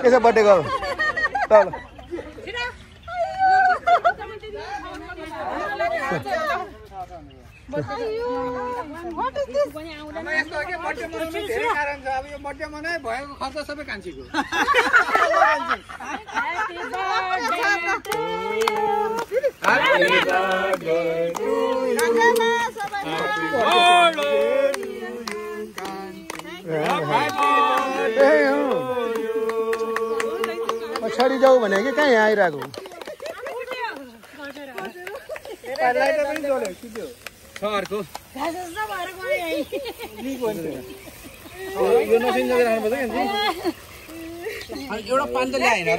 के छ बर्थडे गरौँ ल ल What is this? यस्तो के बर्थडे मनाउने धेरै कारण छ अब यो बर्थडे मनाए भएको खर्च सबै कान्छीको पछाडि जाऊ भने कि कहाँ यहाँ आइरहेको लाइट पनि जोड्यो सिधो अर्को यो नसिन जग्गा राख्नुपर्छ कि एउटा पान त ल्याएन र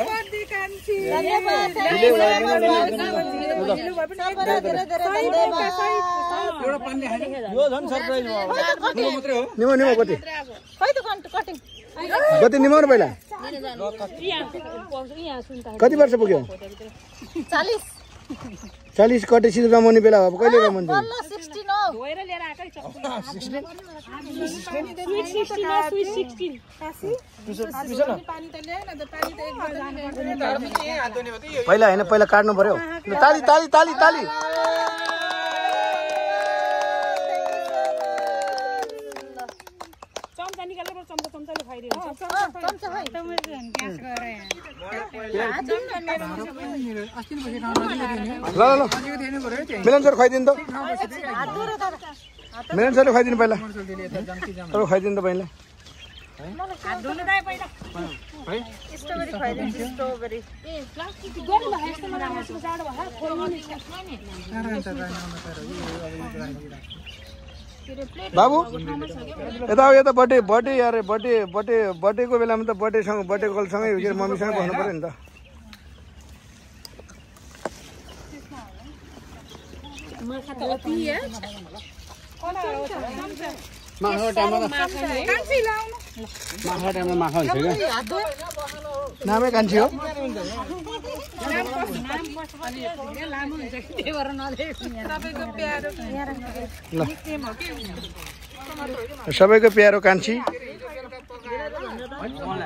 एउटा पान ल्याएन यो झन् सरप्राइज भयो ठुलो मात्रै हो निमो निमो कति खै त कटिङ कति निमाउनु पहिला कति वर्ष पुग्यो 40 कटेसी रमाउने बेला अब कहिले रमाउँछ 16 हो धोएर लिएर आकै छ 16 पानी त ल्याएन त पानी त एक पहिला हैन पहिला काट्नु पर्यो ताली ताली ताली ताली चम्चा निकालेर चम्चाले खाइदिनु चम्चा खै त मैले ग्यास गरे ल ल मिलन सर खुवाइदिनु त मिलन सरले खुवाइदिनु पहिला अरू खुवाइदिनु त पहिला हात धुनु दाइ पहिला स्ट्रबेरी खुवाइदिनु स्ट्रबेरी ए प्लास्टिक गर्नु भए यस्तो मलाई मसको जाडो भए खोल्नु नि बाबु यता यता बर्थडे यार बर्थडेको बेलामा त बर्थडेसँग बर्थडे कलसँगै मम्मीसँगै बस्नु पर्यो नि त माछा त अति माखा हुन्छ क्या नामै कान्छी हो सबैको प्यारो कान्छी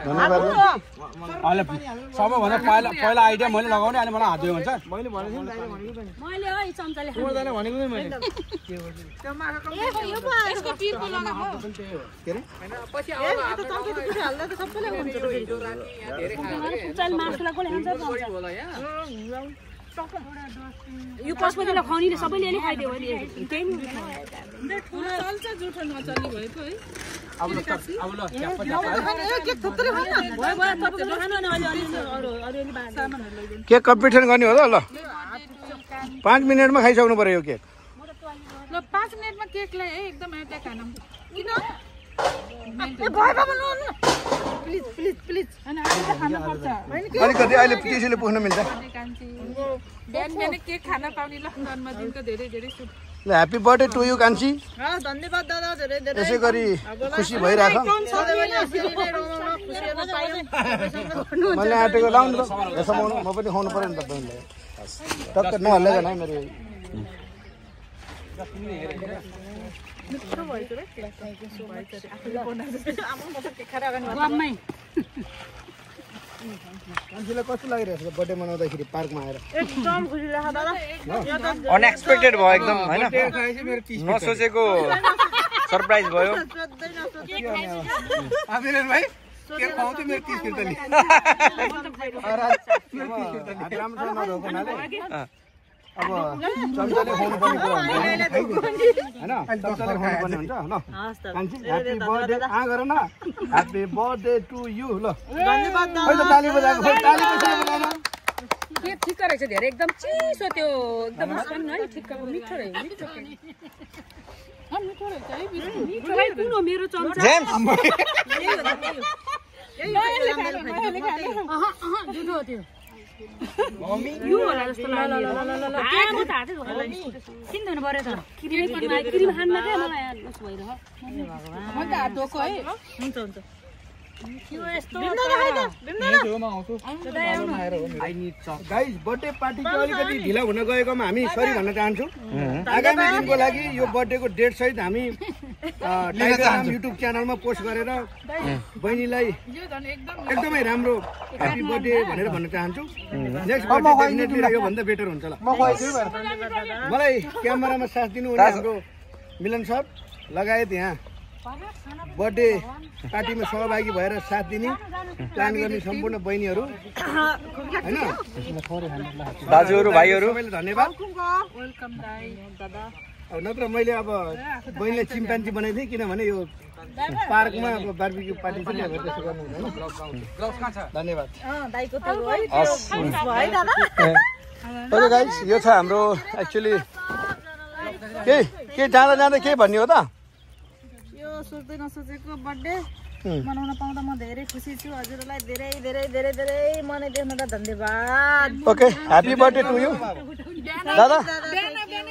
धन्यवाद अहिले सबैभन्दा पहिला आइडिया मैले लगाउने अहिले मलाई हात दियो भन्छ मैले मैले है चम्चाले भनेको नि मैले यसको टिरको लगाऊ के रे पछि हाल्दा त सबैले हुन्छ चल मासुलाई कसले खान्छ यो पशुपतिलाई खुवाउनेले सबैले नै खाइदियो भने त्यही चल्छ जुठो नचल्ने भएको है केक कम्पिटिसन गर्ने हो ल 5 मिनेटमा खाइसक्नु पर्यो यो केक ल 5 मिनेटमा केकलाई एकदम एउटा खाना किन प्लिज प्लिज प्लिज हैन अहिले खान पर्छ अलिकति अहिले त्यसैले पुग्न मिल्छ बिहान बिहान केक खान पाउने ल जन्मदिनको धेरै धेरै ल ह्यापी बर्थडे टु यु कान्छी धन्यवाद दादा धेरै धेरै यसै गरी खुसी भइराख मैले आँटेको लाउनु त यसमाउनु म पनि खुवाउनु पर्यो नि त बहिनीलाई टक्क नहल्लेको है मेरो मान्छेलाई कस्तो लागिरहेको छ बर्थडे मनाउँदाखेरि पार्कमा आएर एकदम खुसी लाग्यो दादा अनएक्सपेक्टेड भयो एकदम हैन नसोचेको सरप्राइज भयो अभिनन्दन भाइ के खुवाउँथ्यो मेरो 30 फिर्ता राम्रो नरोको नाले अब चम्चाले खुवाउनु पर्ने कुरा हुन्छ हैन चम्चाले खुवाउनु पर्ने हुन्छ ल कान्छी ह्यापी बर्थडे आ गर न ह्यापी बर्थडे टु यु ल धन्यवाद दादा खै त ताली बजाएको खै ताली कसले बजाएन के ठिक रहेछ धेरै एकदम चिसो त्यो एकदम मस्कन है ठिक्कको मिठो रहेछ मिठो रहेछ है मिठो है कुन हो मेरो चम्चा जेम्स जुठो हो त्यो मम्मी यो होला जस्तो लाग्यो केक त हातै धोला किन धुनु पर्यो त क्रिम खान मात्रै मलाई उसो भइरह भगवान म त हात धोको है हुन्छ हुन्छ गाइस बर्थडे पार्टी चाहिँ अलिकति ढिला हुन गएकोमा हामी सरी भन्न चाहन्छौँ। आगामी दिनको लागि यो बर्थडेको डेट सहित हामी टाइगर युट्युब च्यानलमा पोस्ट गरेर बहिनीलाई एकदमै राम्रो ह्यापी बर्थडे भनेर भन्न चाहन्छु। नेक्स्ट बर्थडे डेफिनेटली योभन्दा बेटर हुन्छ ल। मलाई क्यामेरामा साथ दिनुहुने हाम्रो मिलन सर लगायत यहाँ बर्थडे पार्टीमा सहभागी भएर साथ दिने प्लान गर्ने सम्पूर्ण बहिनीहरू हैन दाजुहरू भाइहरू सबैले धन्यवाद। अब नत्र मैले अब बहिनीलाई चिम्पान्जी बनाइदिएँ किनभने यो पार्कमा अब बार्बिक्यू पार्टी पनि अब त्यसो गर्नु हुँदैन। धन्यवाद। ओके गाइस यो छ हाम्रो एक्चुअली के जाँदा जाँदा के भन्ने हो त? सोच्दै नसोचेको बर्थडे मनाउन पाउँदा म धेरै खुसी छु। हजुरलाई धेरै धेरै धेरै धेरै मनाइदिनुलाई धन्यवाद। Okay happy birthday to you दादा।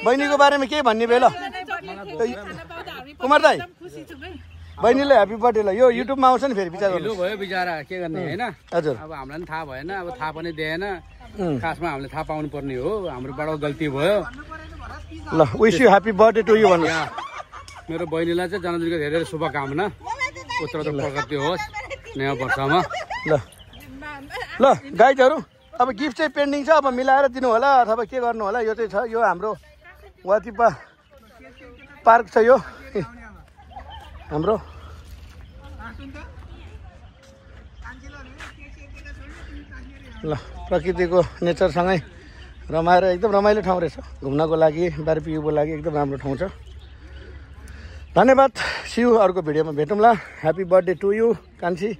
बहिनीको बारेमा के भन्ने बेला कुमार दाई? बहिनीले ह्यापी बर्थडे ल यो युट्युबमा आउँछ नि फेरि विचार गर्नु भयो बिचारा के गर्ने हैन। हजुर अब हामीलाई पनि थाहा भएन, अब थाहा पनि दिएन। खासमा हामीले थाहा पाउनु पर्ने हो, हाम्रोबाट गल्ती भयो। ल wish you happy birthday to you भन्नु। मेरो बहिनीलाई चाहिँ जन्मदिनको धेरै धेरै शुभकामना। उत्तरोत्तर प्रगति होस् नयाँ वर्षमा। ल गाइजहरू अब गिफ्ट चाहिँ पेन्डिङ छ, अब मिलाएर दिनु होला अथवा के गर्नु होला। यो चाहिँ छ यो हाम्रो वातिपा पार्क छ यो हाम्रो। ल प्रकृतिको नेचरसँगै रमाएर एकदम रमाइलो ठाउँ रहेछ घुम्नको लागि, बारबिक्यूको लागि एकदम राम्रो ठाउँ छ। धन्यवाद। सियु अर्को भिडियोमा भेटौँला। ह्यापी बर्थडे टु यु कान्छी।